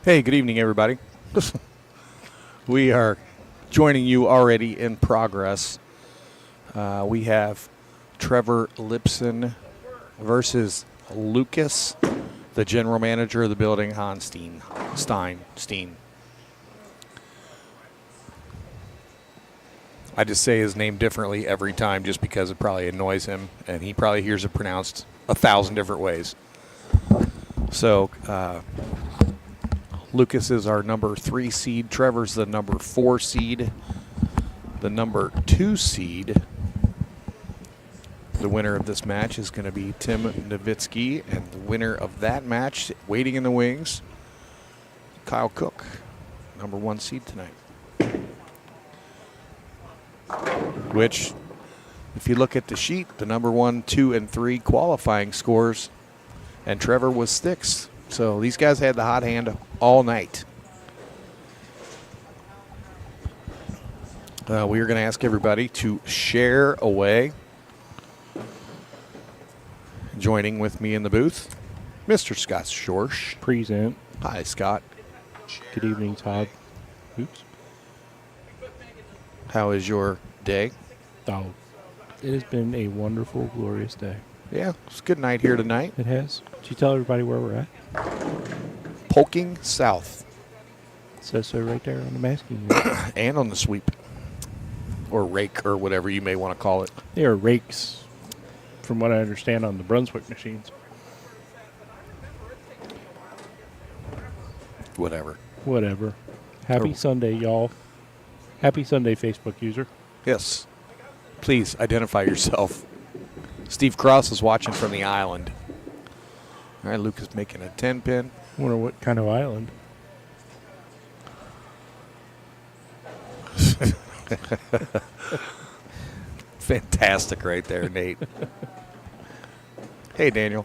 Hey, good evening, everybody. We are joining you already in progress. We have Trevor Lipson versus Lucas, the general manager of the building, Steen. I just say his name differently every time just because it probably annoys him, and he probably hears it pronounced 1,000 different ways. So, Lucas is our number 3 seed. Trevor's the number 4 seed. The number 2 seed, the winner of this match, is going to be Tim Nowitzki. And the winner of that match, waiting in the wings, Kyle Cook, number 1 seed tonight. Which, if you look at the sheet, the number 1, 2, and 3 qualifying scores, and Trevor was 6th. So these guys had the hot hand all night. We are going to ask everybody to share away. Joining with me in the booth, Mr. Scott Schorsch. Present. Hi, Scott. Good evening, Todd. Oops. How is your day? Oh, it has been a wonderful, glorious day. Yeah, it's a good night here tonight. It has. Did you tell everybody where we're at? Poking south. It says so right there on the masking unit. And on the sweep. Or rake, or whatever you may want to call it. They are rakes, from what I understand, on the Brunswick machines. Whatever. Happy Sunday, y'all. Happy Sunday, Facebook user. Yes. Please identify yourself. Steve Cross is watching from the island. All right, Luke is making a 10-pin. Wonder what kind of island. Fantastic right there, Nate. Hey, Daniel.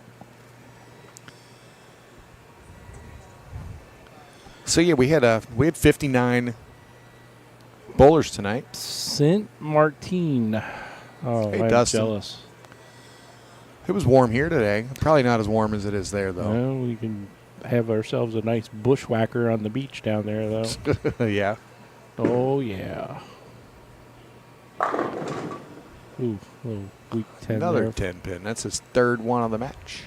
So, yeah, we had 59 bowlers tonight. Saint Martin. Oh, Hey, I'm Dustin. jealous. It was warm here today. Probably not as warm as it is there, though. Well, we can have ourselves a nice bushwhacker on the beach down there, though. Yeah. Oh, yeah. Ooh, little weak 10 Another there. 10-pin. That's his 3rd one of the match.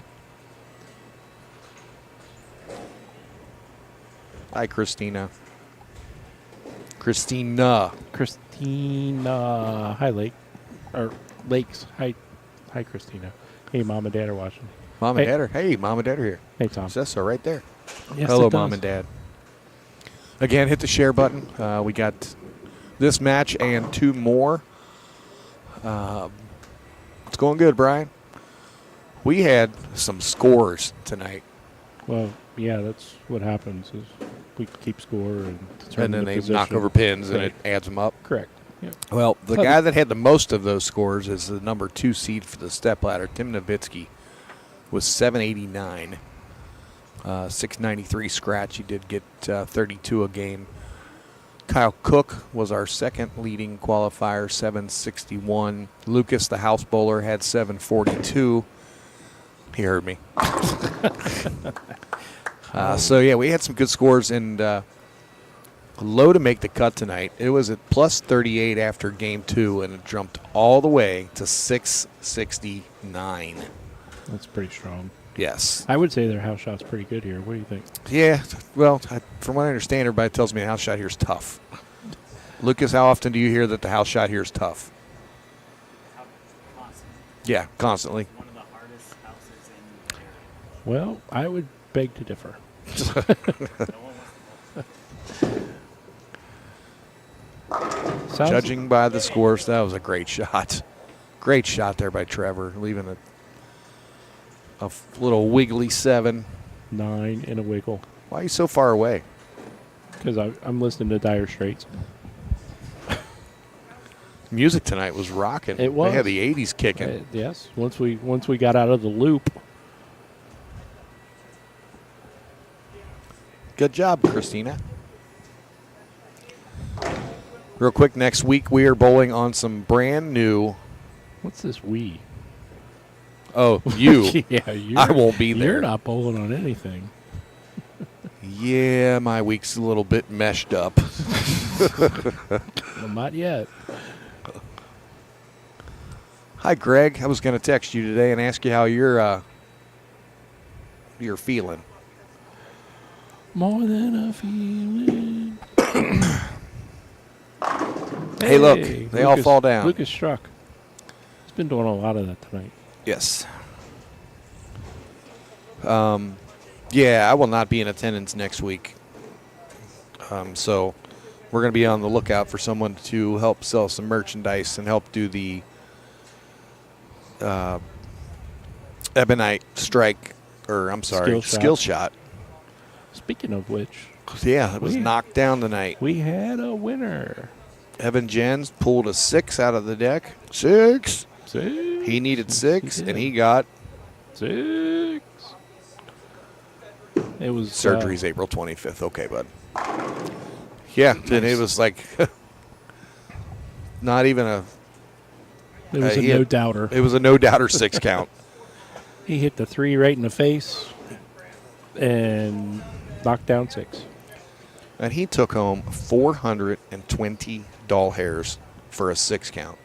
Hi, Christina. Christina. Hi, Lake. Or Lakes. Hi, Christina. Hey, Mom and Dad are watching. Mom and Dad are. Hey, Mom and Dad are here. Hey, Tom. Says so right there. Yes, Hello, it does. Mom and Dad. Again, hit the share button. We got this match and 2 more. It's going good, Brian. We had some scores tonight. Well, yeah, that's what happens is we keep score and determine And then the they position. knock over pins and it Correct. adds them up. Correct. Yeah. Well, the guy that had the most of those scores is the number 2 seed for the stepladder, Tim Nowitzki, with 789. 693 scratch. He did get 32 a game. Kyle Cook was our 2nd leading qualifier, 761. Lucas, the house bowler, had 742. He heard me. So, yeah, we had some good scores and low to make the cut tonight. It was at plus 38 after game 2, and it jumped all the way to 669. That's pretty strong. Yes. I would say their house shot's pretty good here. What do you think? Yeah, well, from what I understand, everybody tells me the house shot here is tough. Lucas, how often do you hear that the house shot here is tough? Constantly. Yeah, constantly. One of the hardest houses in the area. Well, I would beg to differ. No one wants to Judging by the scores, that was a great shot. Great shot there by Trevor, leaving a little wiggly 7. 9 and a wiggle. Why are you so far away? Because I'm listening to Dire Straits. Music tonight was rocking. It was. They had the 80s kicking. Yes. Once we got out of the loop. Good job, Christina. Real quick, next week we are bowling on some brand new. What's this we? Oh, you. Yeah, I won't be there. You're not bowling on anything. Yeah, my week's a little bit meshed up. Well, not yet. Hi, Greg. I was going to text you today and ask you how you're feeling. More than a feeling. Hey, look, they all fall down. Lucas struck. He's been doing a lot of that tonight. Yes. Yeah, I will not be in attendance next week. So we're going to be on the lookout for someone to help sell some merchandise and help do the Ebonite strike, or I'm sorry, skill shot. Speaking of which, Yeah, it was knocked down tonight. we had a winner. Evan Jens pulled a 6 out of the deck. 6. 6. He needed 6, did. and he got 6. It was surgery's April 25th. Okay, bud. Yeah, and it was like not even a. It was a he had- no-doubter. It was a no-doubter 6 count. He hit the 3 right in the face and knocked down 6. And he took home 420 doll hairs for a 6 count.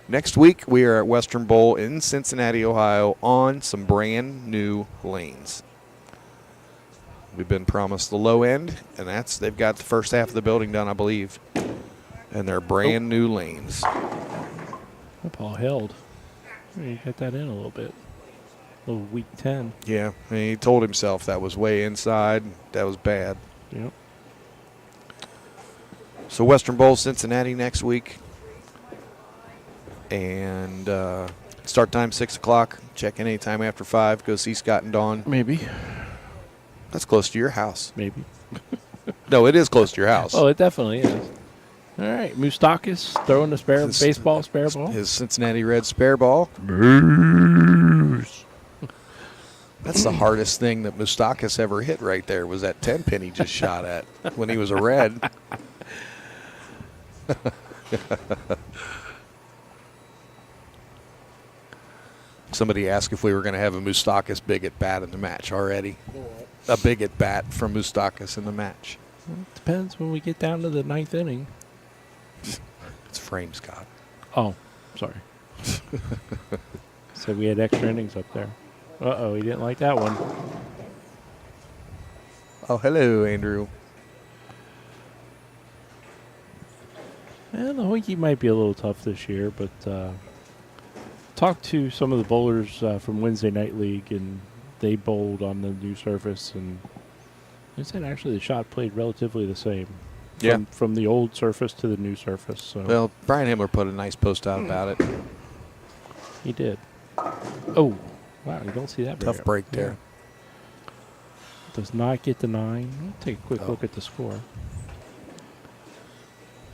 Next week, we are at Western Bowl in Cincinnati, Ohio, on some brand new lanes. We've been promised the low end, and they've got the first half of the building done, I believe. And they're brand new lanes. That ball held. You got that in a little bit. A little week 10. Yeah, and he told himself that was way inside. That was bad. Yep. So Western Bowl, Cincinnati next week. And start time 6 o'clock. Check in anytime after 5. Go see Scott and Dawn. Maybe. That's close to your house. Maybe. No, it is close to your house. Oh, it definitely is. All right. Moustakis throwing the spare ball. His Cincinnati Reds spare ball. That's the hardest thing that Moustakis ever hit right there was that 10 pin he just shot at when he was a Red. Somebody asked if we were going to have a Moustakis big at bat in the match already. A big at bat from Moustakis in the match. Well, it depends when we get down to the 9th inning. It's frame, Scott. Oh, sorry. Said we had extra innings up there. Uh-oh, he didn't like that one. Oh, hello, Andrew. And the Hoikie might be a little tough this year, but talked to some of the bowlers from Wednesday Night League, and they bowled on the new surface, and they said actually the shot played relatively the same. From the old surface to the new surface. So Well, Brian Himmler put a nice post out about it. he did. Oh, wow, you don't see that very Tough break there. Does not get the 9. I'll take a quick look at the score.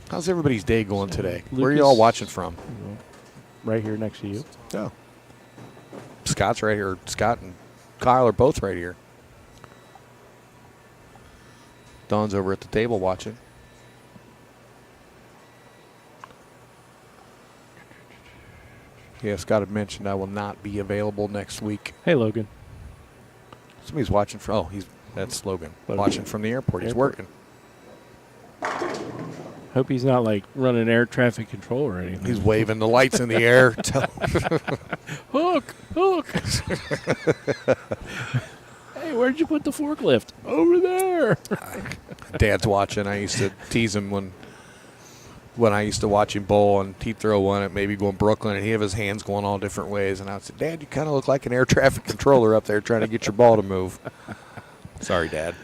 How's everybody's day going today? Where are you Lucas- all watching from? Right here next to you. Oh. Scott's right here. Scott and Kyle are both right here. Don's over at the table watching. Yeah, Scott had mentioned I will not be available next week. Hey, Logan. Somebody's watching from. Oh, that's Logan. Logan. Watching from the airport. He's Airport. working. Hope he's not like running air traffic control or anything. He's waving the lights in the air. Hook! Hey, where'd you put the forklift? Over there. Dad's watching. I used to tease him when I used to watch him bowl, and he'd throw one at maybe going Brooklyn, and he'd have his hands going all different ways. And I would say, Dad, you kind of look like an air traffic controller up there trying to get your ball to move. Sorry, Dad.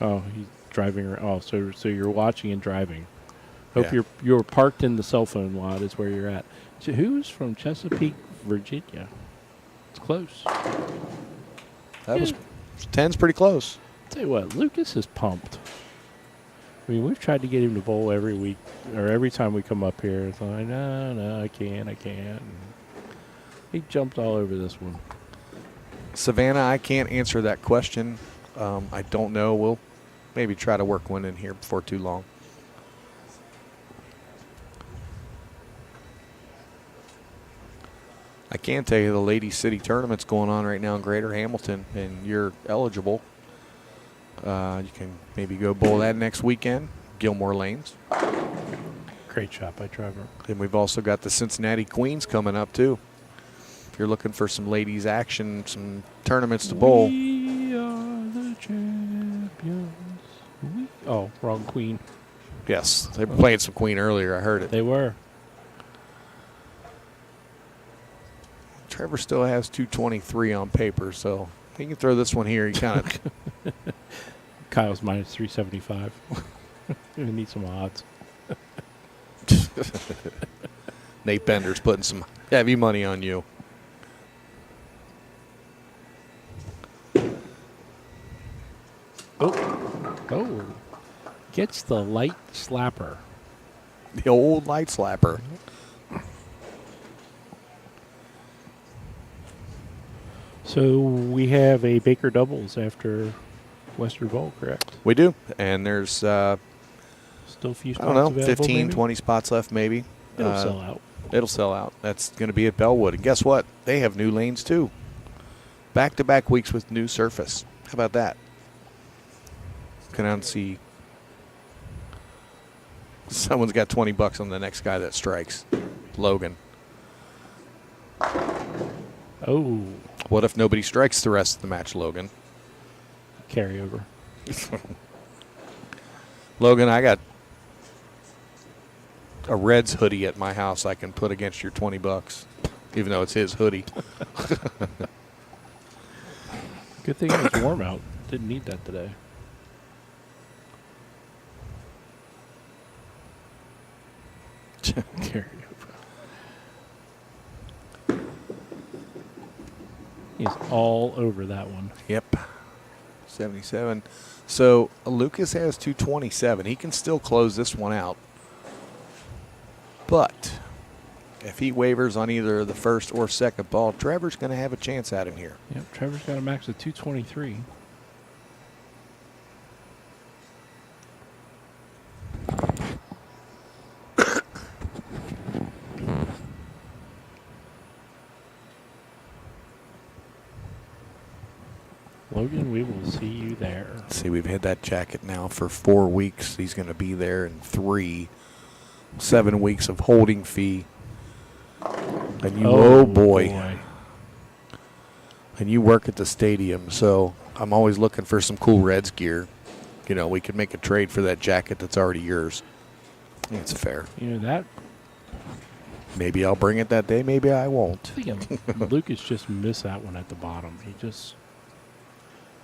Oh, he's driving. Oh, so you're watching and driving. Hope Yeah. you're parked in the cell phone lot is where you're at. So who's from Chesapeake, Virginia? It's close. That was 10's pretty close. Tell you what, Lucas is pumped. I mean, we've tried to get him to bowl every week or every time we come up here. It's like, no, I can't. And he jumped all over this one. Savannah, I can't answer that question. I don't know. We'll maybe try to work one in here before too long. I can tell you the Ladies City Tournament's going on right now in Greater Hamilton, and you're eligible. You can maybe go bowl that next weekend, Gilmore Lanes. Great shot by Trevor. And we've also got the Cincinnati Queens coming up, too. If you're looking for some ladies action, some tournaments to bowl. We are the champions. Oh, wrong queen. Yes, they were playing some Queen earlier. I heard it. They were. Trevor still has 223 on paper, so he can throw this one here. He kind of Kyle's minus 375. We need some odds. Nate Bender's putting some heavy money on you. Oh. Gets the light slapper. The old light slapper. So we have a Baker doubles after Western Bowl, correct? We do. And there's, Still a few I spots don't know, available, 15, maybe? 20 spots left maybe. It'll sell out. It'll sell out. That's going to be at Bellwood. And guess what? They have new lanes too. Back-to-back weeks with new surface. How about that? Come out and see. Someone's got $20 on the next guy that strikes. Logan. Oh, What if nobody strikes the rest of the match, Logan? carryover. Logan, I got a Reds hoodie at my house I can put against your $20, even though it's his hoodie. Good thing it was warm out. Didn't need that today. Carryover. He's all over that one. Yep. 77. So Lucas has 227. He can still close this one out. But if he wavers on either the first or second ball, Trevor's going to have a chance at him here. Yep, Trevor's got a max of 223. Logan, we will see you there. See, we've had that jacket now for 4 weeks. He's going to be there in 3. 7 weeks of holding fee. And you, oh boy. And you work at the stadium, so I'm always looking for some cool Reds gear. You know, we could make a trade for that jacket that's already yours. I think it's fair. You know that? Maybe I'll bring it that day. Maybe I won't. I think Lucas just missed that one at the bottom. He just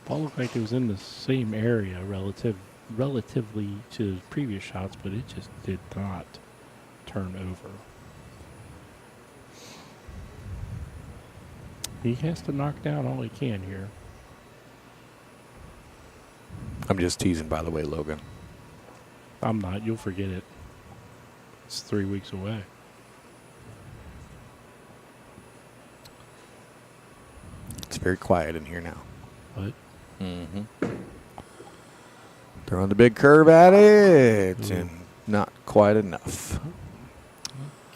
ball looked like it was in the same area relatively to his previous shots, but it just did not turn over. He has to knock down all he can here. I'm just teasing, by the way, Logan. I'm not. You'll forget it. It's 3 weeks away. It's very quiet in here now. But Mm-hmm. Throwing the big curve at it, and not quite enough.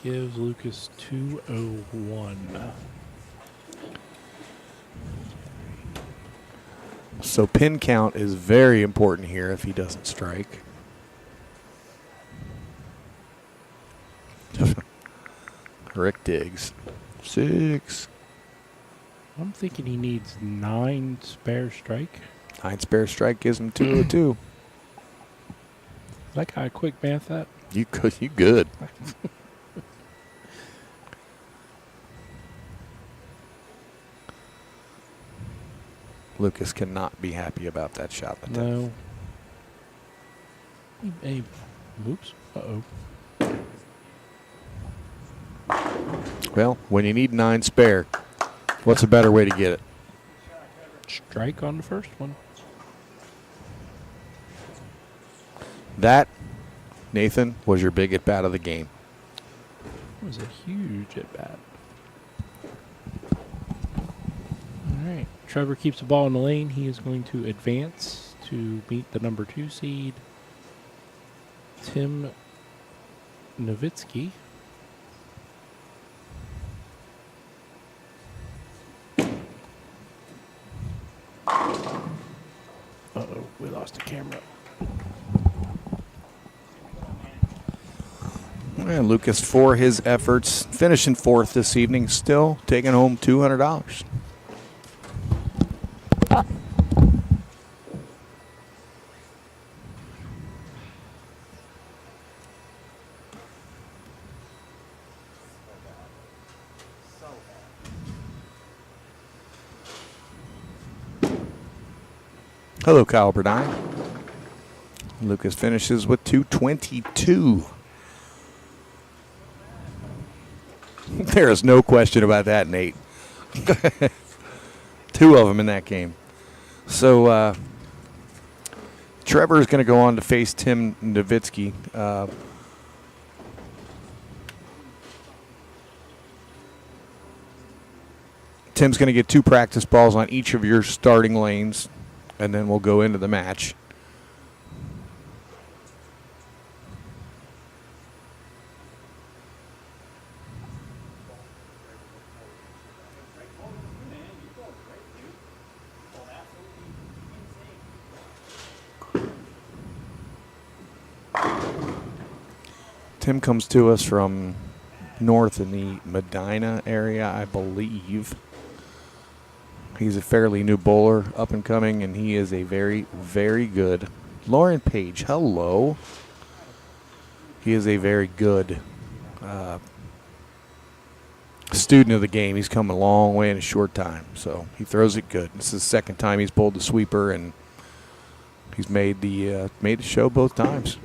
gives Lucas 201. So pin count is very important here if he doesn't strike. Rick Diggs. 6. I'm thinking he needs 9 spare strike. 9 spare strike gives him 202. That guy quick math that? You good. You good. Lucas cannot be happy about that shot. No. Hey, oops. Uh-oh. Well, when you need 9 spare, what's a better way to get it? Strike on the first one. That, Nathan, was your big at bat of the game. That was a huge at bat. All right. Trevor keeps the ball in the lane. He is going to advance to meet the number 2 seed, Tim Nowitzki. We lost the camera. And Lucas, for his efforts, finishing fourth this evening, still taking home $200. Hello, Kyle Burdine. Lucas finishes with 222. There is no question about that, Nate. Two of them in that game. So Trevor is going to go on to face Tim Nowitzki. Tim's going to get 2 practice balls on each of your starting lanes, and then we'll go into the match. Tim comes to us from north in the Medina area, I believe. He's a fairly new bowler, up and coming, and he is a very, very good. Lauren Page, hello. He is a very good student of the game. He's come a long way in a short time, so he throws it good. This is the second time he's bowled the sweeper, and he's made the show both times.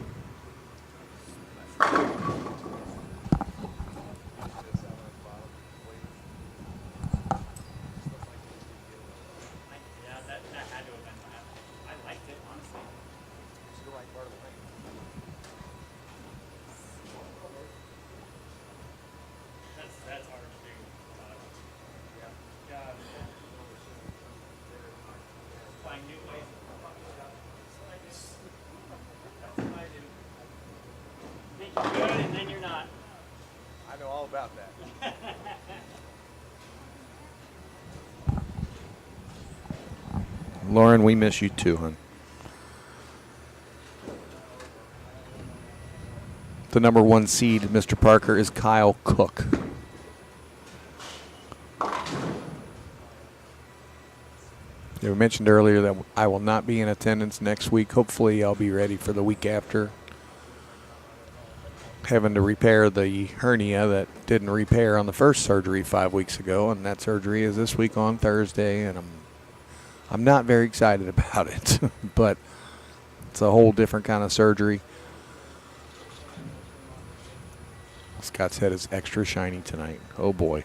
Lauren, we miss you too, hon. The number 1 seed, Mr. Parker, is Kyle Cook. You mentioned earlier that I will not be in attendance next week. Hopefully I'll be ready for the week after. Having to repair the hernia that didn't repair on the first surgery 5 weeks ago, and that surgery is this week on Thursday, and I'm not very excited about it, but it's a whole different kind of surgery. Scott's head is extra shiny tonight. Oh boy.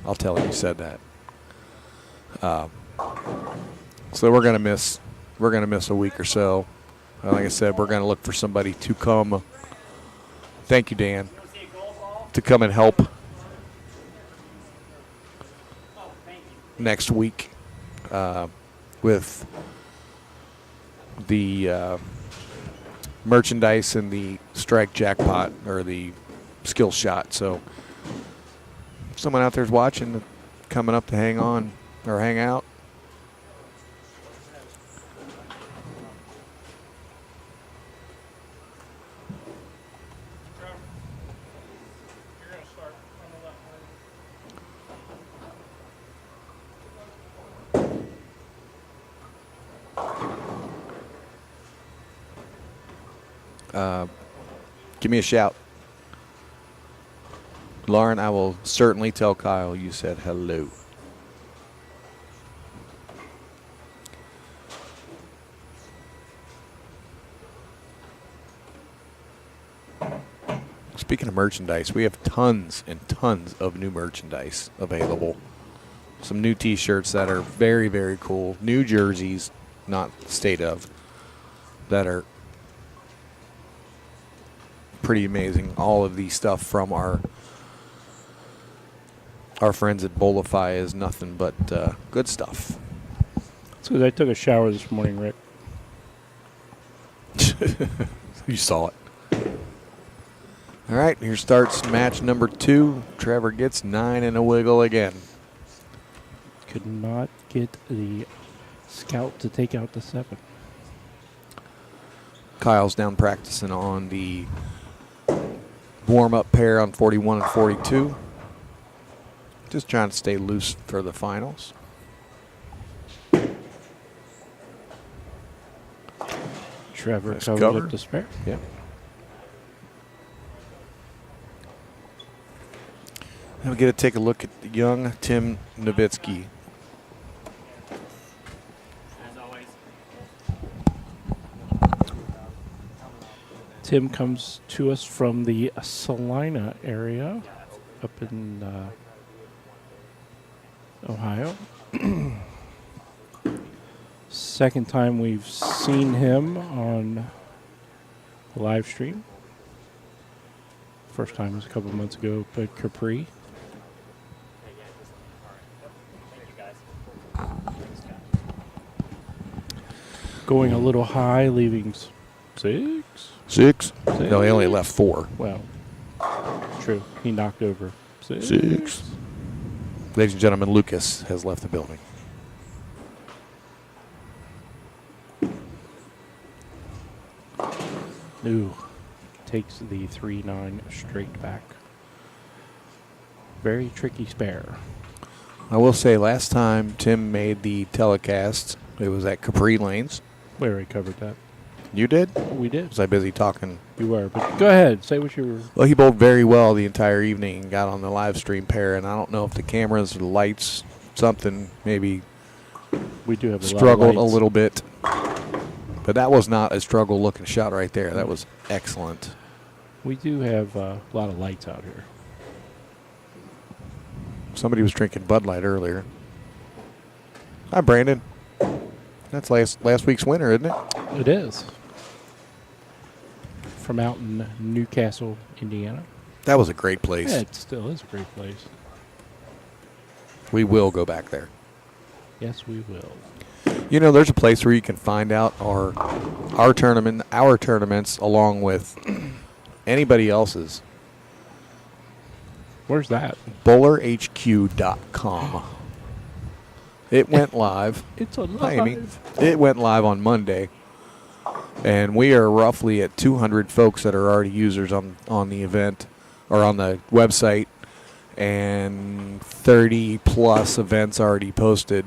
I'll tell him you said that. So we're gonna miss a week or so. Like I said, we're gonna look for somebody to come. Thank you, Dan. To come and help next week with the merchandise and the strike jackpot or the skill shot. So if someone out there's watching, coming up to hang on or hang out. Give me a shout. Lauren, I will certainly tell Kyle you said hello. Speaking of merchandise, we have tons and tons of new merchandise available. Some new t-shirts that are very, very cool. New jerseys, not state of, that are pretty amazing. All of the stuff from our friends at BowlerHQ is nothing but good stuff. It's because I took a shower this morning, Rick. You saw it. All right, here starts match number 2. Trevor gets 9 and a wiggle again. Could not get the Scout to take out the 7. Kyle's down practicing on the warm-up pair on 41 and 42. Just trying to stay loose for the finals. Trevor Nice covered cover. up the spare. Yep. Now we get to take a look at the young Tim Nowitzki. As always. Tim comes to us from the Salina area up in Ohio. Second time we've seen him on the live stream. First time was a couple months ago up at Capri. Going a little high, leaving 6. 6. No, he only left 4. Well, true. He knocked over 6. 6. Ladies and gentlemen, Lucas has left the building. Ooh. Takes the 3-9 straight back. Very tricky spare. I will say last time Tim made the telecast, it was at Capri Lanes. We already covered that. You did? We did. Was I busy talking? You were, but go ahead. Say what you were. Well, he bowled very well the entire evening and got on the live stream pair, and I don't know if the cameras or the lights, something maybe We do have a struggled lot of a little bit. But that was not a struggle-looking shot right there. That was excellent. We do have a lot of lights out here. Somebody was drinking Bud Light earlier. Hi, Brandon. That's last week's winner, isn't it? It is. From out in Newcastle, Indiana. That was a great place. Yeah, it still is a great place. We will go back there. Yes, we will. You know, there's a place where you can find out our tournaments along with anybody else's. Where's that? BowlerHQ.com. It went live. It's a Hi, Amy. It went live on Monday, and we are roughly at 200 folks that are already users on the event or on the website, and 30 plus events already posted.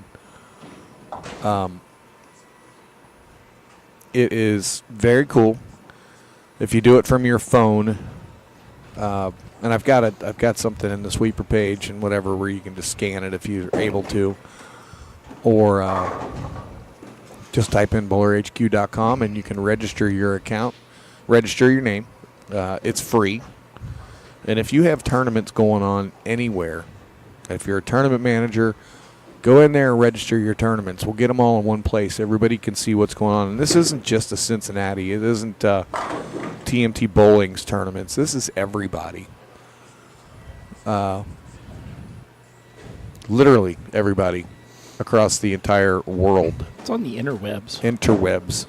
It is very cool if you do it from your phone. And I've got something in the sweeper page and whatever where you can just scan it if you're able to, or just type in BowlerHQ.com and you can register your account, register your name. It's free, and if you have tournaments going on anywhere, if you're a tournament manager, go in there and register your tournaments. We'll get them all in one place. Everybody can see what's going on. And this isn't just a Cincinnati. It isn't TMT Bowling's tournaments. This is everybody. Literally everybody across the entire world. It's on the interwebs. Interwebs.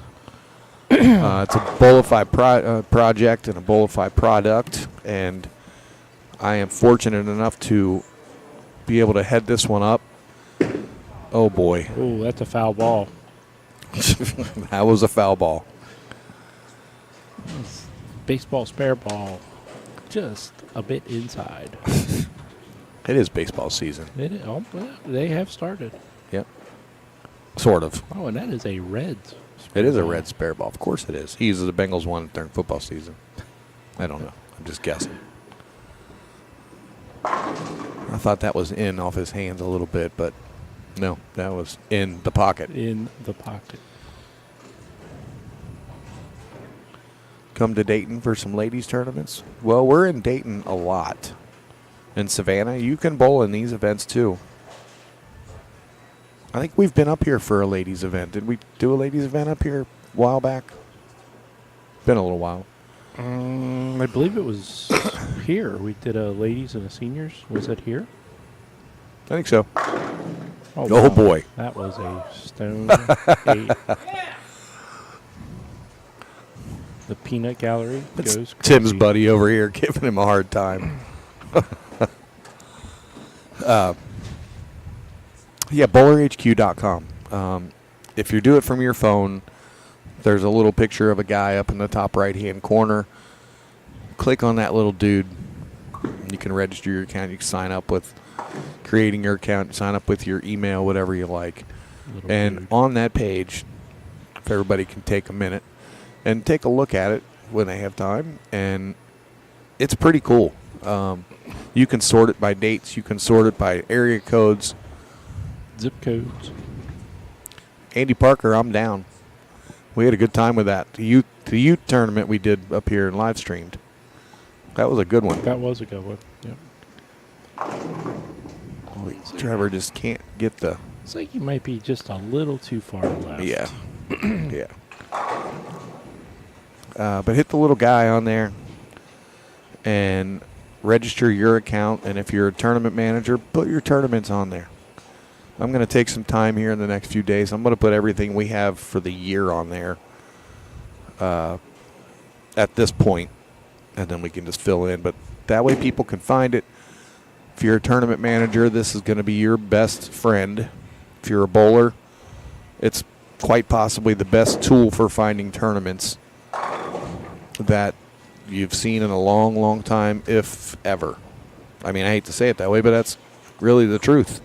It's a Bowlify project and a Bowlify product. And I am fortunate enough to be able to head this one up. Oh, boy. Oh, that's a foul ball. That was a foul ball. Baseball spare ball. Just a bit inside. It is baseball season. It is, oh, well, they have started. Yep. Sort of. Oh, and that is a red. It is a red spare ball. Of course it is. He uses the Bengals one during football season. I don't know. I'm just guessing. I thought that was in off his hands a little bit, but no, that was in the pocket. In the pocket. Come to Dayton for some ladies tournaments? Well, we're in Dayton a lot. In Savannah, you can bowl in these events too. I think we've been up here for a ladies event. Did we do a ladies event up here a while back? Been a little while. I believe it was here. We did a ladies and a seniors. Was it here? I think so. Oh, Oh, boy. That was a stone 8. The peanut gallery It's goes Tim's crazy. buddy over here giving him a hard time. Yeah, BowlerHQ.com. if you do it from your phone, there's a little picture of a guy up in the top right-hand corner. Click on that little dude. You can register your account. You can sign up with creating your account, sign up with your email, whatever you like. Little And dude. on that page, if everybody can take a minute and take a look at it when they have time, and it's pretty cool. You can sort it by dates. You can sort it by area codes. Zip codes. Andy Parker, I'm down. We had a good time with that. The youth tournament we did up here and live streamed. That was a good one. That was a good one. Yep. Trevor just can't get the... It's like you might be just a little too far left. Yeah. Yeah. But hit the little guy on there and register your account. And if you're a tournament manager, put your tournaments on there. I'm going to take some time here in the next few days. I'm going to put everything we have for the year on there at this point, and then we can just fill in. But that way people can find it. If you're a tournament manager, this is going to be your best friend. If you're a bowler, it's quite possibly the best tool for finding tournaments that you've seen in a long, long time, if ever. I mean, I hate to say it that way, but that's really the truth.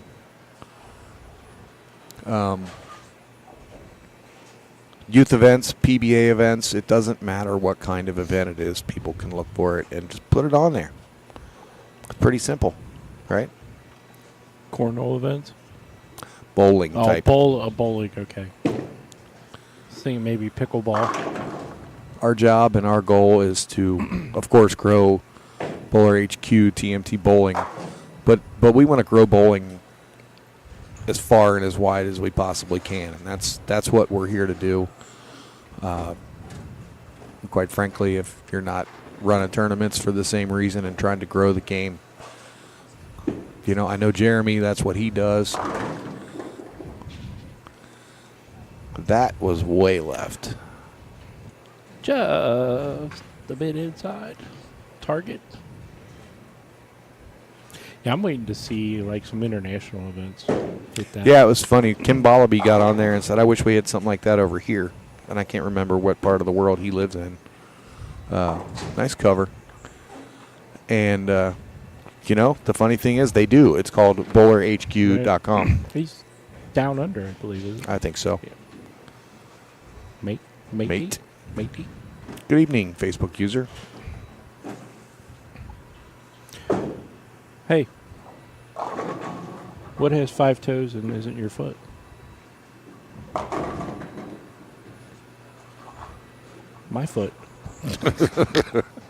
Youth events, PBA events, it doesn't matter what kind of event it is. People can look for it and just put it on there. It's pretty simple, right? Cornhole events? Bowling type. Bowling, okay. Thinking maybe pickleball. Our job and our goal is to, of course, grow BowlerHQ, TMT bowling, but we want to grow bowling as far and as wide as we possibly can, and that's what we're here to do. Quite frankly, if you're not running tournaments for the same reason and trying to grow the game, you know, I know Jeremy, that's what he does. That was way left. Just a bit inside. Target. Yeah, I'm waiting to see like some international events with that. Yeah, it was funny. Kim Bollaby got on there and said, I wish we had something like that over here. And I can't remember what part of the world he lives in. Nice cover. And, you know, the funny thing is they do. It's called BowlerHQ.com. He's down under, I believe, isn't he? I think so. Yeah. Mate. Matey. Good evening, Facebook user. Hey. What has 5 toes and isn't your foot? My foot.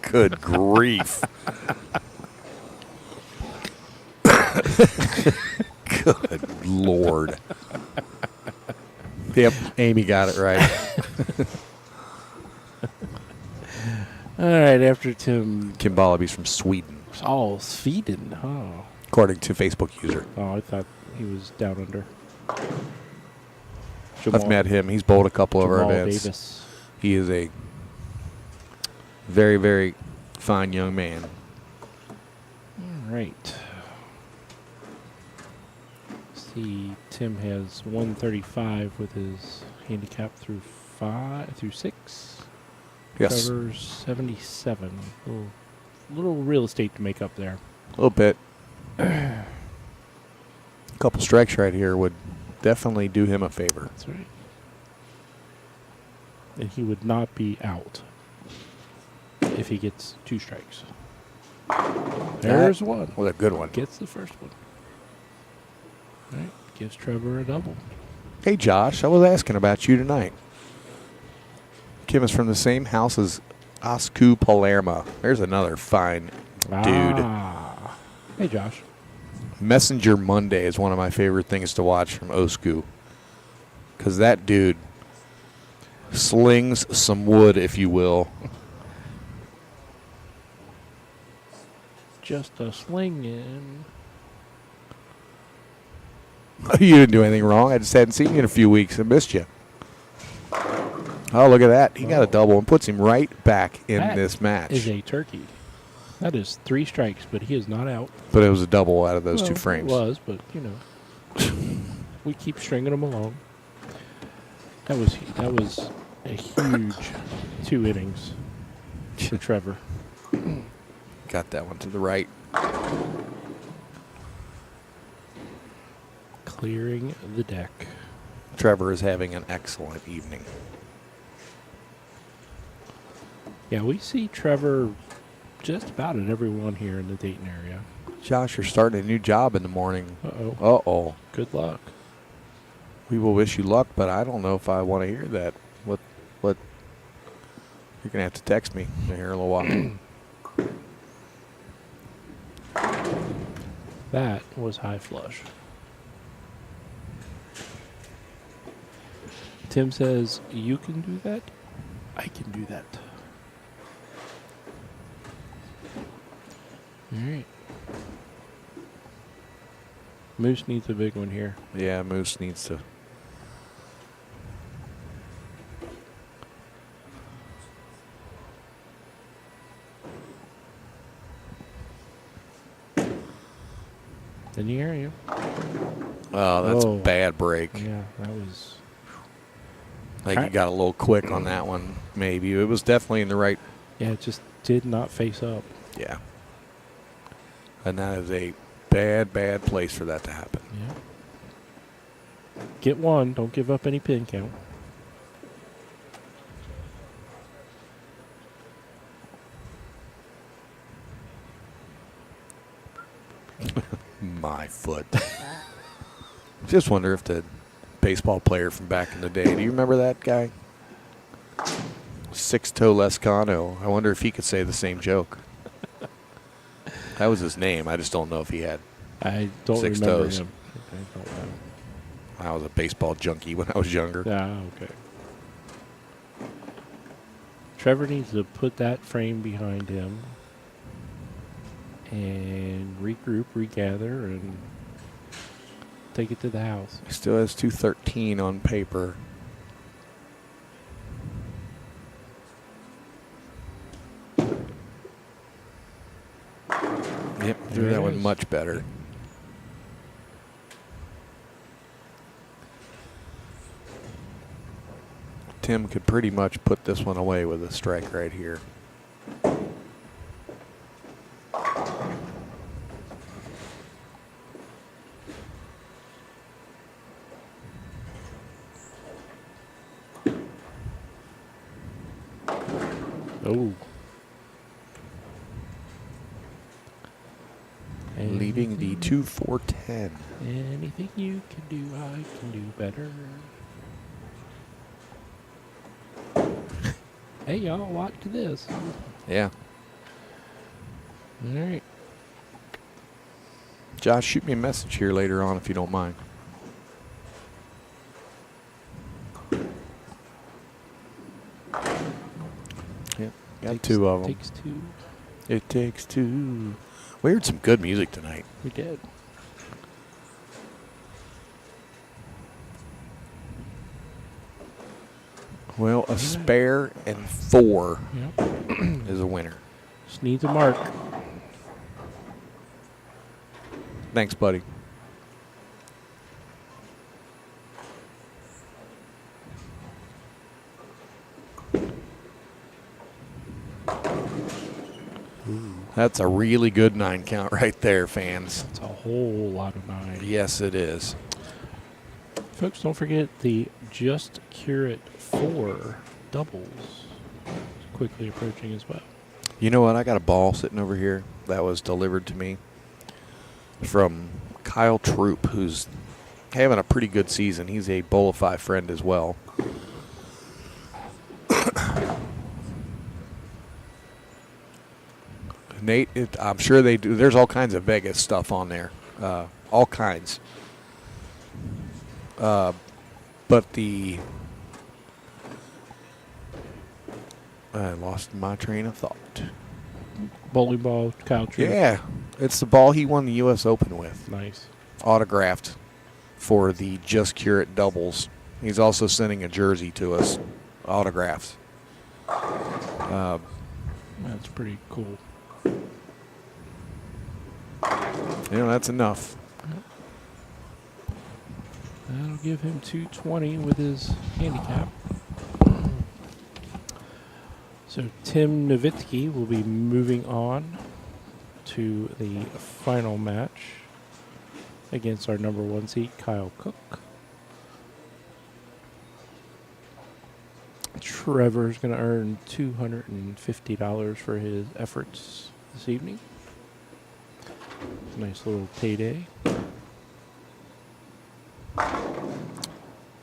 Good grief. Good Lord. Yep, Amy got it right. All right, after Tim. Kim Bollaby's from Sweden, Oh, Sweden. Oh. according to Facebook user. Oh, I thought he was down under. I've met him. He's bowled a couple of our Jamal events. Davis. He is a very, very fine young man. All right. See, Tim has 135 with his handicap through 6. Yes, Trevor's 77. Little real estate to make up there. a little bit. A couple strikes right here would definitely do him a favor. That's right. And he would not be out if he gets 2 strikes. There's one. Well, a good one. Gets the first one. All right. Gives Trevor a double. Hey, Josh, I was asking about you tonight. Kim is from the same house as Oscu Palermo. There's another fine dude. Ah. Hey, Josh. Messenger Monday is one of my favorite things to watch from Oscu. Because that dude slings some wood, if you will. Just a slinging. You didn't do anything wrong. I just hadn't seen you in a few weeks. I missed you. Oh, look at that. He got a double and puts him right back in That this match. is a turkey. That is 3 strikes, but he is not out. But it was a double out of those Well, two frames. It was, but, you know, we keep stringing them along. That was a huge 2 innings for Trevor. Got that one to the right. Clearing the deck. Trevor is having an excellent evening. Yeah, we see Trevor just about at everyone here in the Dayton area. Josh, you're starting a new job in the morning. Uh-oh. Uh-oh. Good luck. We will wish you luck, but I don't know if I want to hear that. What? You're going to have to text me here in a little while. That was high flush. Tim says, you can do that? I can do that. All right. Moose needs a big one here. Yeah, Moose needs to. Didn't hear you. Oh, that's Oh. a bad break. Yeah, that was. Like you got a little quick on that one, maybe. It was definitely in the right. Yeah, it just did not face up. Yeah. And that is a bad, bad place for that to happen. Yeah. Get one. Don't give up any pin count. My foot. Just wonder if the baseball player from back in the day, do you remember that guy? Six-toe Lescano. I wonder if he could say the same joke. That was his name. I just don't know if he had. I don't Six remember toes. him. I don't know. I was a baseball junkie when I was younger. Ah, okay. Trevor needs to put that frame behind him and regroup, regather, and take it to the house. He still has 213 on paper. Yep, threw There that it one is. much better. Tim could pretty much put this one away with a strike right here. Oh. Leaving the 2-4-10. Anything you can do, I can do better. Hey, y'all, watch this. Yeah. All right. Josh, shoot me a message here later on if you don't mind. Yep, got two of them. Takes two. It takes two. We heard some good music tonight. We did. Well, a spare and 4 Yep. is a winner. Just needs a mark. Thanks, buddy. That's a really good 9 count right there, fans. It's a whole lot of 9. Yes, it is. Folks, don't forget the Just Curate 4 doubles quickly approaching as well. You know what? I got a ball sitting over here that was delivered to me from Kyle Troop, who's having a pretty good season. He's a Bolify friend as well. Nate, I'm sure they do. There's all kinds of Vegas stuff on there. All kinds. But I lost my train of thought. Bowling ball, Kyle Tripp. Yeah, it's the ball he won the U.S. Open with. Nice. Autographed for the Just Curate doubles. He's also sending a jersey to us, autographs. That's pretty cool. That's enough. That'll give him 220 with his handicap. So Tim Nowitzki will be moving on to the final match against our number 1 seed, Kyle Cook. Trevor's going to earn $250 for his efforts this evening. Nice little payday.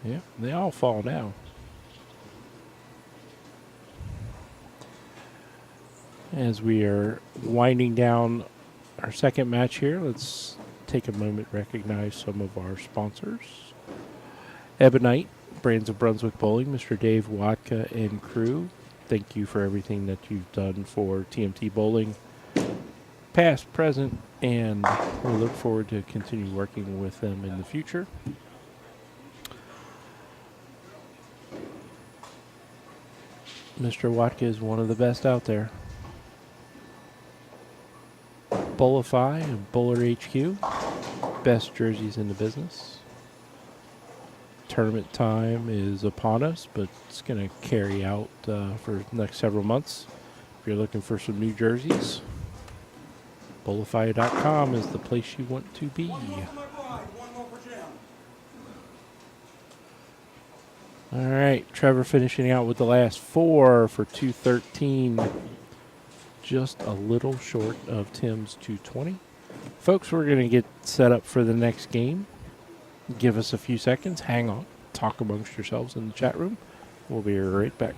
Yeah, they all fall down. As we are winding down our second match here, let's take a moment to recognize some of our sponsors. Ebonite, Brands of Brunswick Bowling, Mr. Dave Watka and crew. Thank you for everything that you've done for TMT Bowling, past, present, and we look forward to continue working with them in the future. Mr. Watka is one of the best out there. Bowlify and BowlerHQ, best jerseys in the business. Tournament time is upon us, but it's going to carry out for the next several months. If you're looking for some new jerseys, bowlify.com is the place you want to be. All right, Trevor finishing out with the last 4 for 213. Just a little short of Tim's 220. Folks, we're going to get set up for the next game. Give us a few seconds. Hang on. Talk amongst yourselves in the chat room. We'll be right back.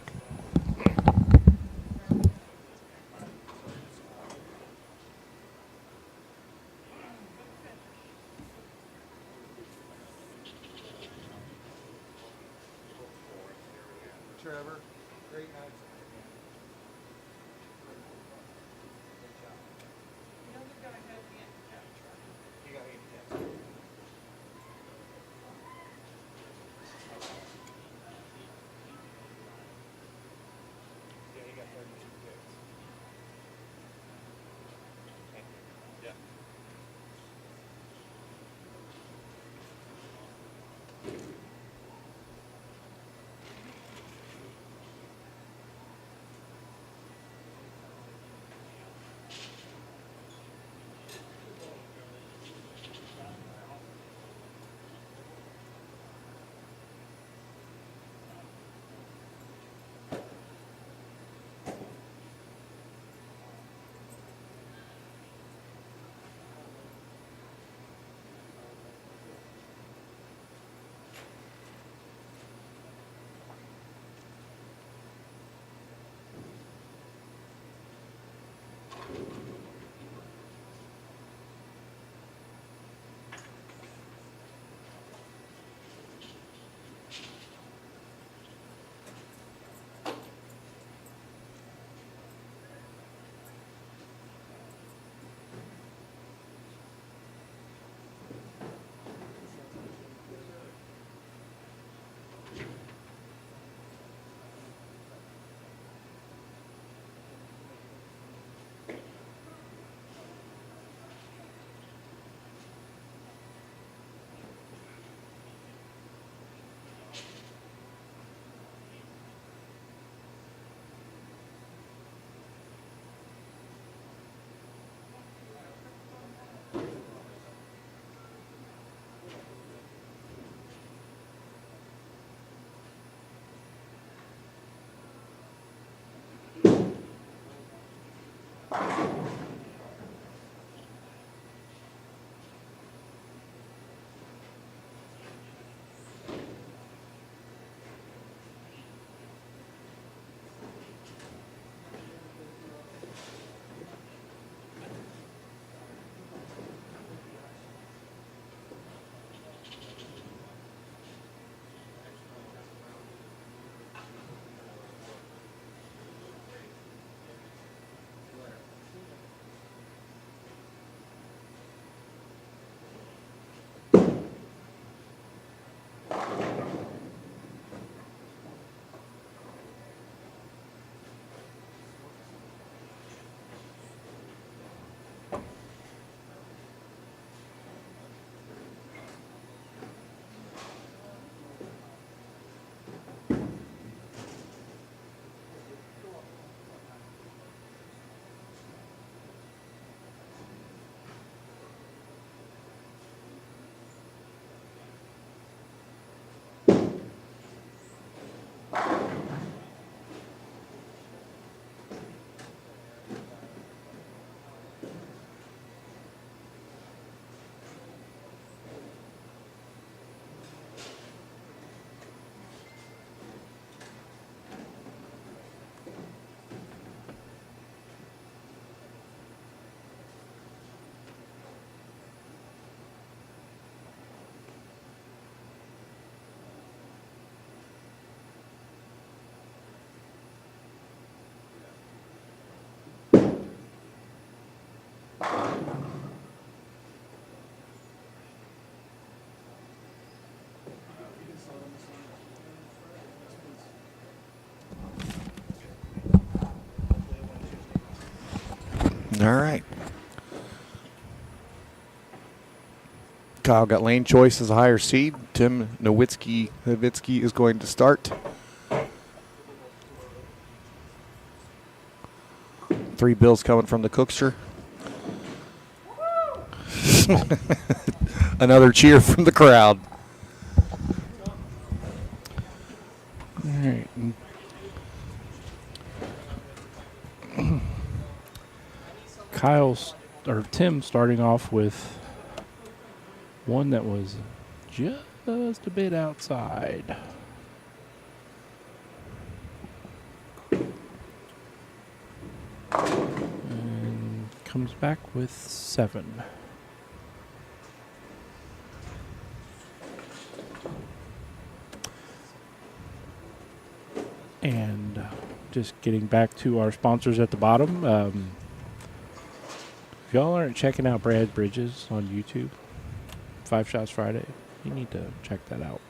Trevor, great night. All right. Kyle got lane choice as a higher seed. Tim Nowitzki is going to start. 3 bills coming from the Cookster. Another cheer from the crowd. All right. Tim starting off with one that was just a bit outside. And comes back with 7. And just getting back to our sponsors at the bottom. If y'all aren't checking out Brad Bridges on YouTube, 5 Shots Friday, you need to check that out.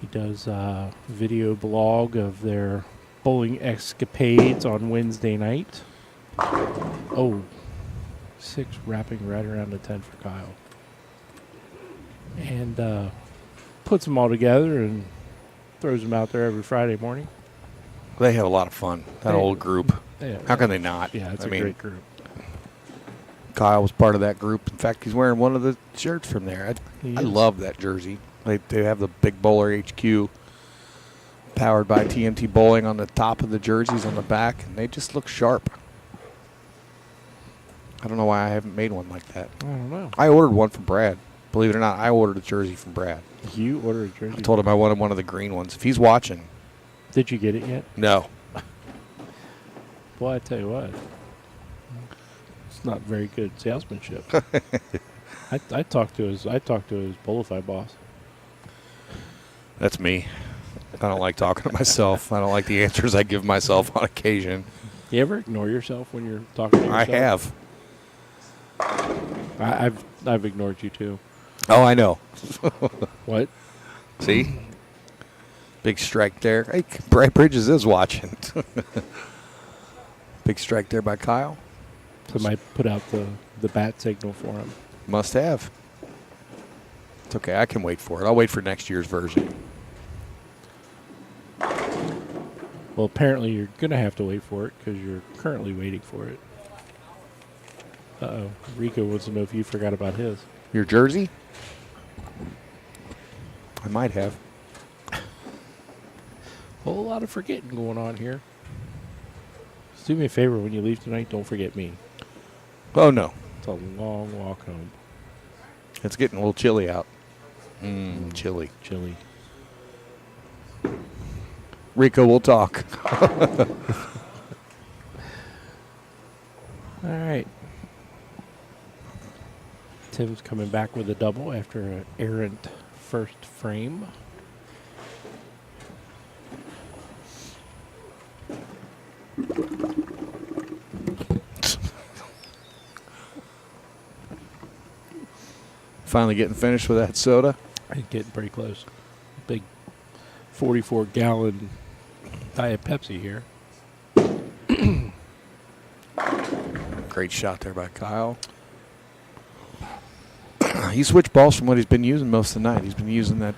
He does a video blog of their bowling escapades on Wednesday night. Oh, 6 wrapping right around the 10 for Kyle. And puts them all together and throws them out there every Friday morning. They have a lot of fun, that old group. Yeah. How can they not? Yeah, it's I a mean, great group. Kyle was part of that group. In fact, he's wearing one of the shirts from there. He I is. love that jersey. They have the big BowlerHQ powered by TMT Bowling on the top of the jerseys on the back, and they just look sharp. I don't know why I haven't made one like that. I don't know. I ordered one from Brad. Believe it or not, I ordered a jersey from Brad. You ordered a jersey. I told him I wanted one of the green ones. If he's watching, Did you get it yet? no. Well, I tell you what, it's not very good salesmanship. I talked to his Bolify boss. That's me. I don't like talking to myself. I don't like the answers I give myself on occasion. You ever ignore yourself when you're talking to yourself? I have. I've ignored you too. Oh, I know. What? See? Big strike there. Hey, Brad Bridges is watching. Big strike there by Kyle. Somebody put out the bat signal for him. Must have. It's okay. I can wait for it. I'll wait for next year's version. Well, apparently you're going to have to wait for it because you're currently waiting for it. Uh-oh. Rico wants to know if you forgot about his. Your jersey? I might have. Whole lot of forgetting going on here. Just do me a favor when you leave tonight, don't forget me. Oh, no. It's a long walk home. It's getting a little chilly out. Chilly. Chilly. Rico, we'll talk. All right. Tim's coming back with a double after an errant first frame. Finally getting finished with that soda. I'm getting pretty close. Big 44-gallon Diet Pepsi here. Great shot there by Kyle. He switched balls from what he's been using most of the night. He's been using the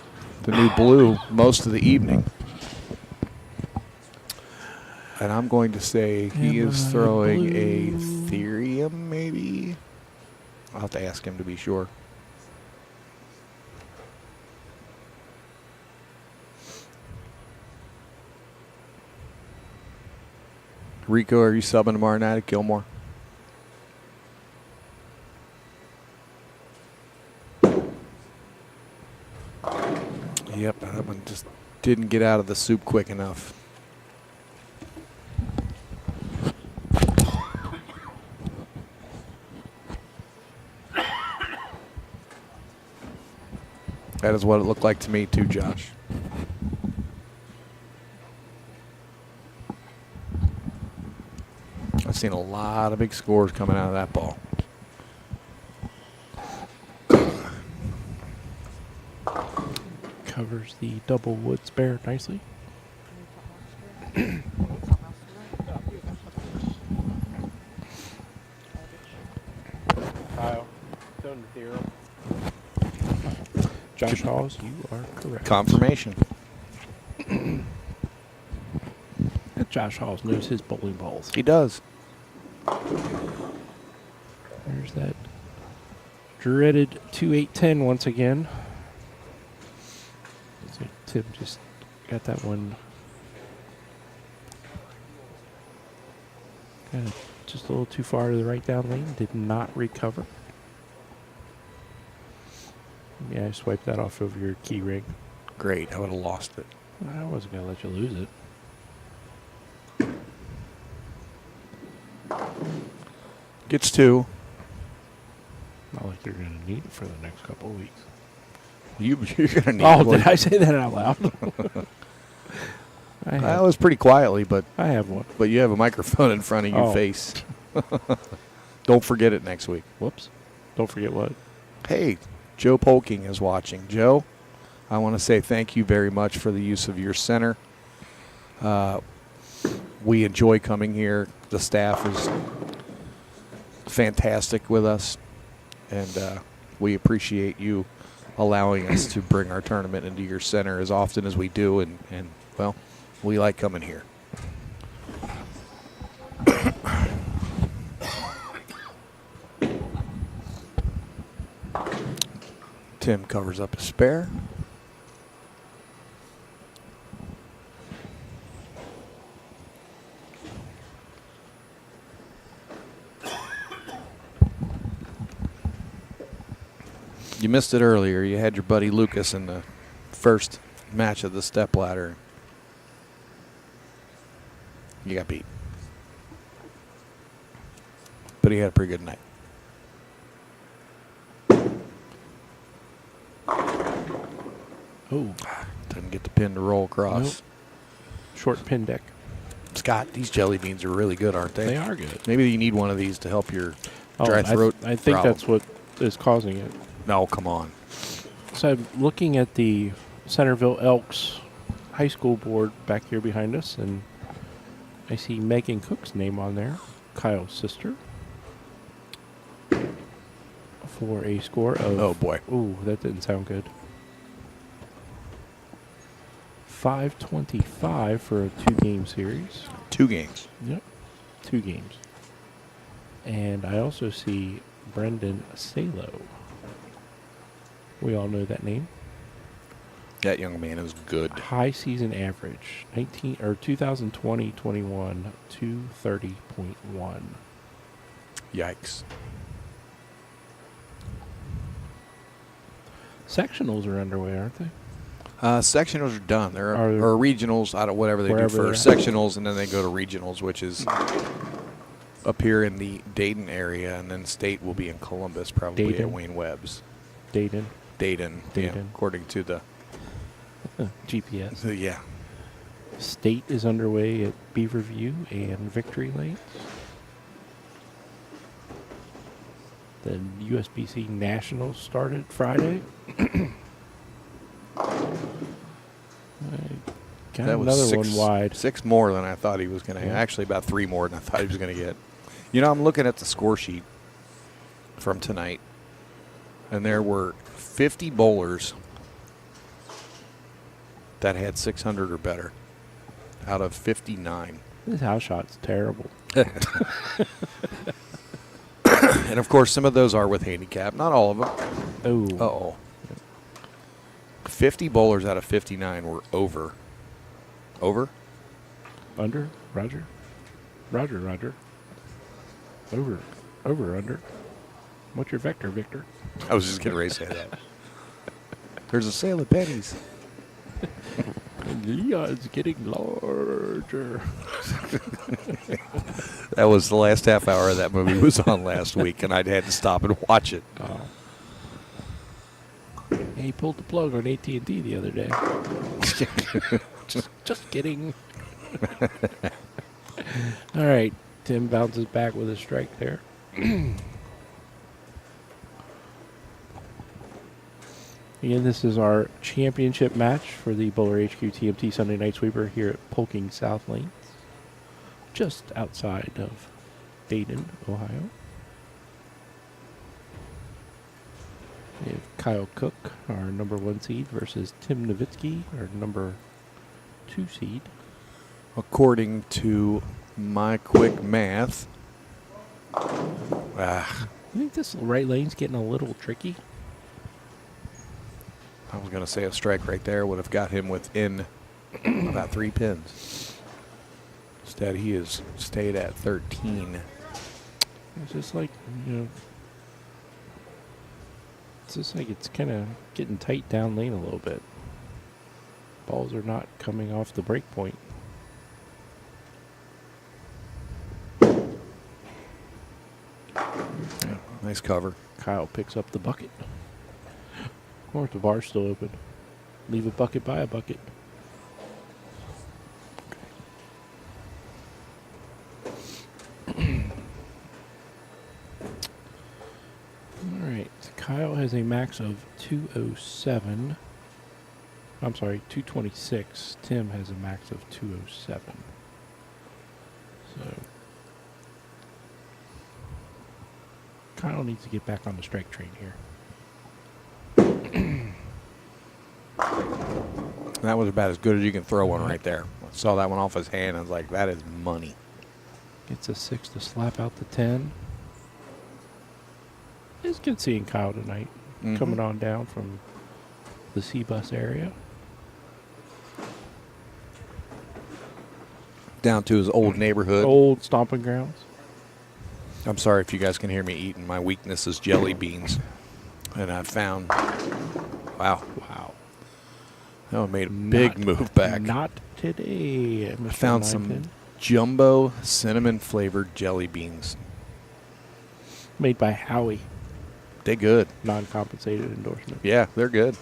new blue most of the evening. And I'm going to say he is throwing a Therium, maybe? I'll have to ask him to be sure. Rico, are you subbing tomorrow night at Gilmore? Yep, that one just didn't get out of the soup quick enough. That is what it looked like to me too, Josh. I've seen a lot of big scores coming out of that ball. Covers the double wood spare nicely. Josh Halls, you are correct. Confirmation. That Josh Halls knows his bowling balls. He does. There's that dreaded 2-8-10 once again. So Tim just got that one kind of just a little too far to the right down lane. Did not recover. Yeah, I swiped that off of your key ring. Great. I would have lost it. I wasn't going to let you lose it. Gets 2. Not like you're going to need it for the next couple of weeks. You're going to need Oh, one. did I say that out loud? That was pretty quietly, but I have one. you have a microphone in front of your Oh. face. Don't forget it next week. Whoops. Don't forget what? Hey, Joe Polking is watching. Joe, I want to say thank you very much for the use of your center. We enjoy coming here. The staff is fantastic with us, and we appreciate you allowing us to bring our tournament into your center as often as we do, and well, we like coming here. Tim covers up his spare. You missed it earlier. You had your buddy Lucas in the first match of the stepladder. You got beat. But he had a pretty good night. Oh, Didn't get the pin to roll across. Nope. Short pin deck. Scott, these jelly beans are really good, aren't they? They are good. Maybe you need one of these to help your dry throat I think problem. that's what is causing it. No, come on. So I'm looking at the Centerville Elks high school board back here behind us, and I see Megan Cook's name on there, Kyle's sister, for a score of... Oh, boy. Ooh, that didn't sound good. 525 for a 2-game series. 2 games. Yep, 2 games. And I also see Brendan Salo. We all know that name. That young man is good. High season average, 2020-21, 230.1. Yikes. Sectionals are underway, aren't they? Sectionals are done. There Are- or regionals, I don't, whatever they do Wherever first. they're at. Sectionals, and then they go to regionals, which is up here in the Dayton area, and then state will be in Columbus, probably Dayton. at Wayne Webb's. Dayton, Dayton, yeah, Dayton. according to the GPS. yeah. State is underway at Beaverview and Victory Lanes. The USBC Nationals started Friday. Got That was another 6, one wide. 6 more than I thought he was going to. Yeah. Actually, about 3 more than I thought he was going to get. You know, I'm looking at the score sheet from tonight, and there were 50 bowlers that had 600 or better out of 59. This house shot's terrible. And, of course, some of those are with handicap. Not all of them. Oh. Uh-oh. 50 bowlers out of 59 were over. Over? Under? Roger? Roger. Over, under. What's your vector, Victor? I was just getting ready to say that. There's a sale at Penny's. Leon's getting larger. That was the last half hour of that movie was on last week, and I'd had to stop and watch it. Oh. He pulled the plug on AT&T the other day. Just kidding. All right. Tim bounces back with a strike there. Again, this is our championship match for the BowlerHQ TMT Sunday Night Sweeper here at Polking South Lanes, just outside of Dayton, Ohio. We have Kyle Cook, our number 1 seed, versus Tim Nowitzki, our number 2 seed. According to my quick math, You think this right lane's getting a little tricky? I was going to say a strike right there would have got him within about 3 pins. Instead, he has stayed at 13. It's just like, it's just like it's kind of getting tight down lane a little bit. Balls are not coming off the break point. Yeah, nice cover. Kyle picks up the bucket. Or if the bar's still open. Leave a bucket by a bucket. Alright, Kyle has a max of 207. I'm sorry, 226. Tim has a max of 207. So Kyle needs to get back on the strike train here. That was about as good as you can throw one right there. I saw that one off his hand. I was like, that is money. Gets a 6 to slap out the 10. It's good seeing Kyle tonight. Mhm. Coming on down from the C-Bus area. Down to his old neighborhood. Old stomping grounds. I'm sorry if you guys can hear me eating. My weakness is jelly beans. And I found, wow, Wow. that one made a big move back. Not today. I found some jumbo cinnamon flavored jelly beans. Made by Howie. They good. Non-compensated endorsement. Yeah, they're good.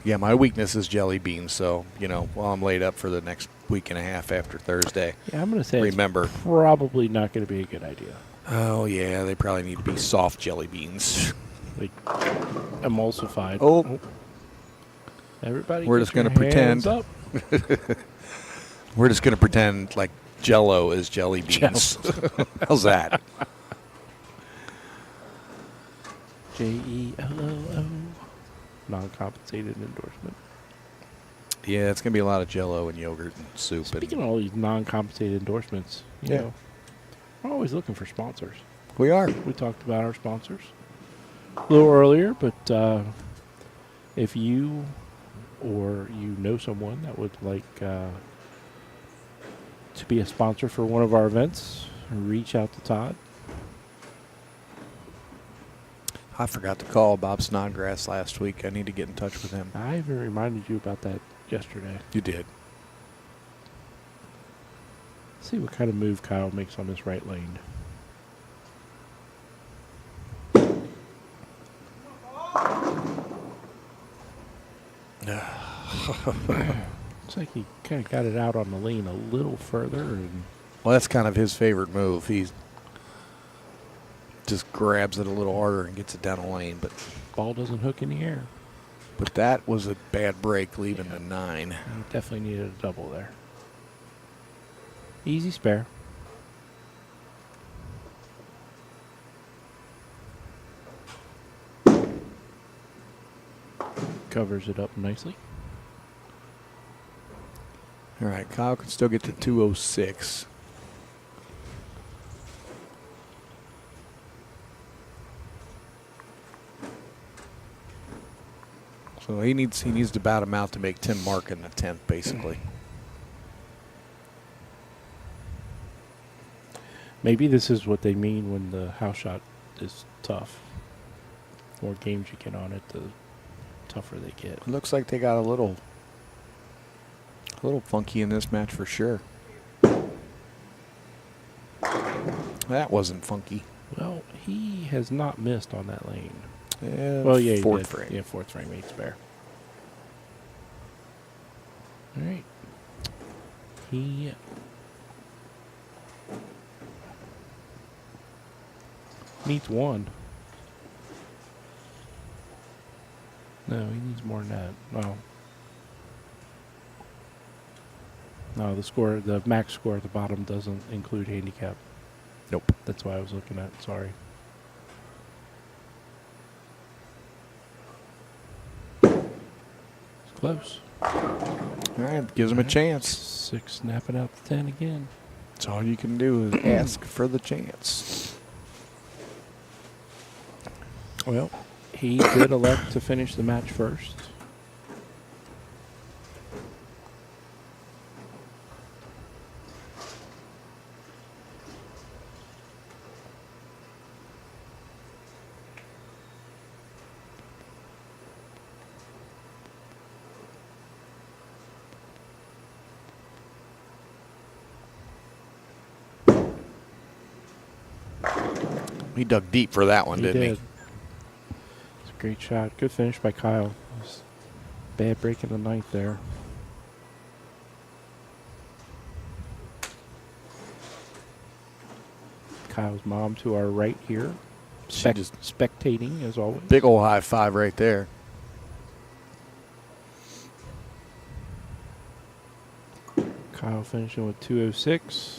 Yeah, my weakness is jelly beans. So, while I'm laid up for the next week and a half after Thursday. Yeah, I'm going to say Remember. it's probably not going to be a good idea. Oh, yeah, they probably need to be soft jelly beans. Like emulsified. Oh. Everybody We're get just gonna your hands pretend. up. We're just going to pretend like Jell-O is jelly beans. How's that? Jelloo. Non-compensated endorsement. Yeah, it's going to be a lot of Jell-O and yogurt and soup. Speaking of all these non-compensated endorsements, you Yeah. know, we're always looking for sponsors. We are. We talked about our sponsors a little earlier, but if you or you know someone that would like to be a sponsor for one of our events, reach out to Todd. I forgot to call Bob Snodgrass last week. I need to get in touch with him. I even reminded you about that yesterday. You did. See what kind of move Kyle makes on this right lane. Looks like he kind of got it out on the lane a little further. And Well, that's kind of his favorite move. He just grabs it a little harder and gets it down the lane. ball doesn't hook in the air. But that was a bad break, leaving the 9. He definitely needed a double there. Easy spare. Covers it up nicely. All right, Kyle can still get to 206. So he needs to bat him out to make Tim Mark in the 10th, basically. Maybe this is what they mean when the house shot is tough. The more games you get on it, the tougher they get. It looks like they got a little funky in this match for sure. That wasn't funky. Well, he has not missed on that lane. Yeah, Well, yeah, he fourth did. frame. Yeah, fourth frame, 8 spare. All right. He needs 1. No, he needs more than that. Well, no, the max score at the bottom doesn't include handicap. Nope. That's why I was looking at. Sorry. Close. All right, gives him a chance. 6 snapping out the 10 again. That's all you can do is ask for the chance. Well, he did elect to finish the match first. He dug deep for that one, didn't he? It's a great shot. Good finish by Kyle. It was bad break in the ninth there. Kyle's mom to our right here. She just Spectating, as always. big old high five right there. Kyle finishing with 206.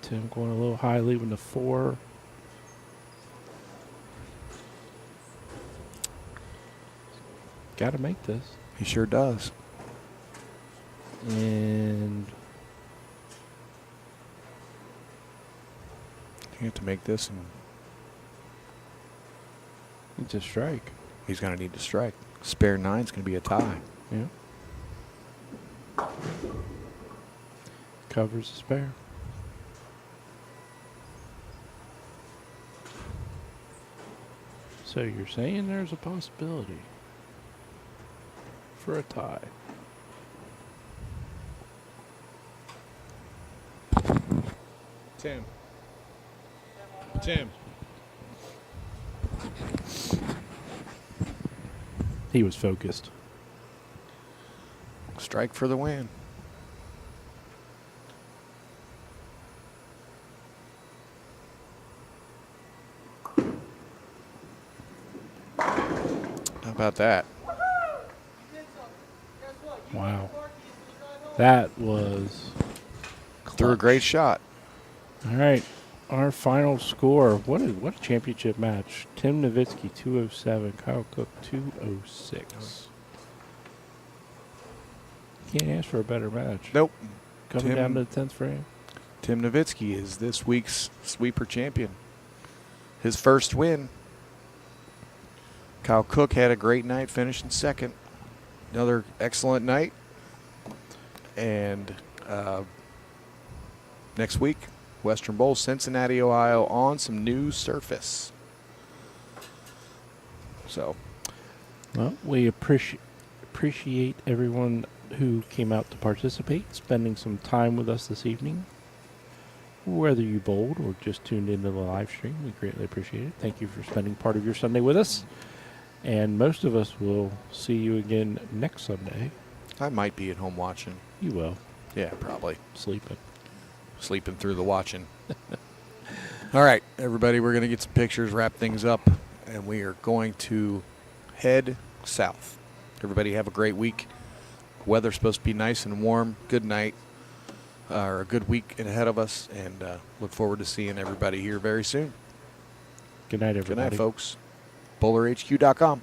Tim going a little high, leaving the 4. Got to make this. He sure does. And You have to make this, and it's a strike. he's going to need to strike. Spare 9's going to be a tie. Yeah. Covers the spare. So you're saying there's a possibility for a tie. Tim. He was focused. Strike for the win. How about that? Wow. That was Threw a great shot. all right. Our final score. What a championship match. Tim Nowitzki 207, Kyle Cook 206. Can't ask for a better match. Nope. Coming down to the 10th frame. Tim Nowitzki is this week's sweeper champion. His first win. Kyle Cook had a great night, finishing second. Another excellent night. And next week, Western Bowl, Cincinnati, Ohio, on some new surface. So, Well, we appreciate everyone who came out to participate, spending some time with us this evening. Whether you bowled or just tuned into the live stream, we greatly appreciate it. Thank you for spending part of your Sunday with us. And most of us will see you again next Sunday. I might be at home watching. You will. Yeah, probably. Sleeping. Sleeping through the watching. All right, everybody, we're going to get some pictures, wrap things up, and we are going to head south. Everybody have a great week. Weather's supposed to be nice and warm. Good night, or a good week ahead of us, and look forward to seeing everybody here very soon. Good night, Good everybody. night, folks. BowlerHQ.com.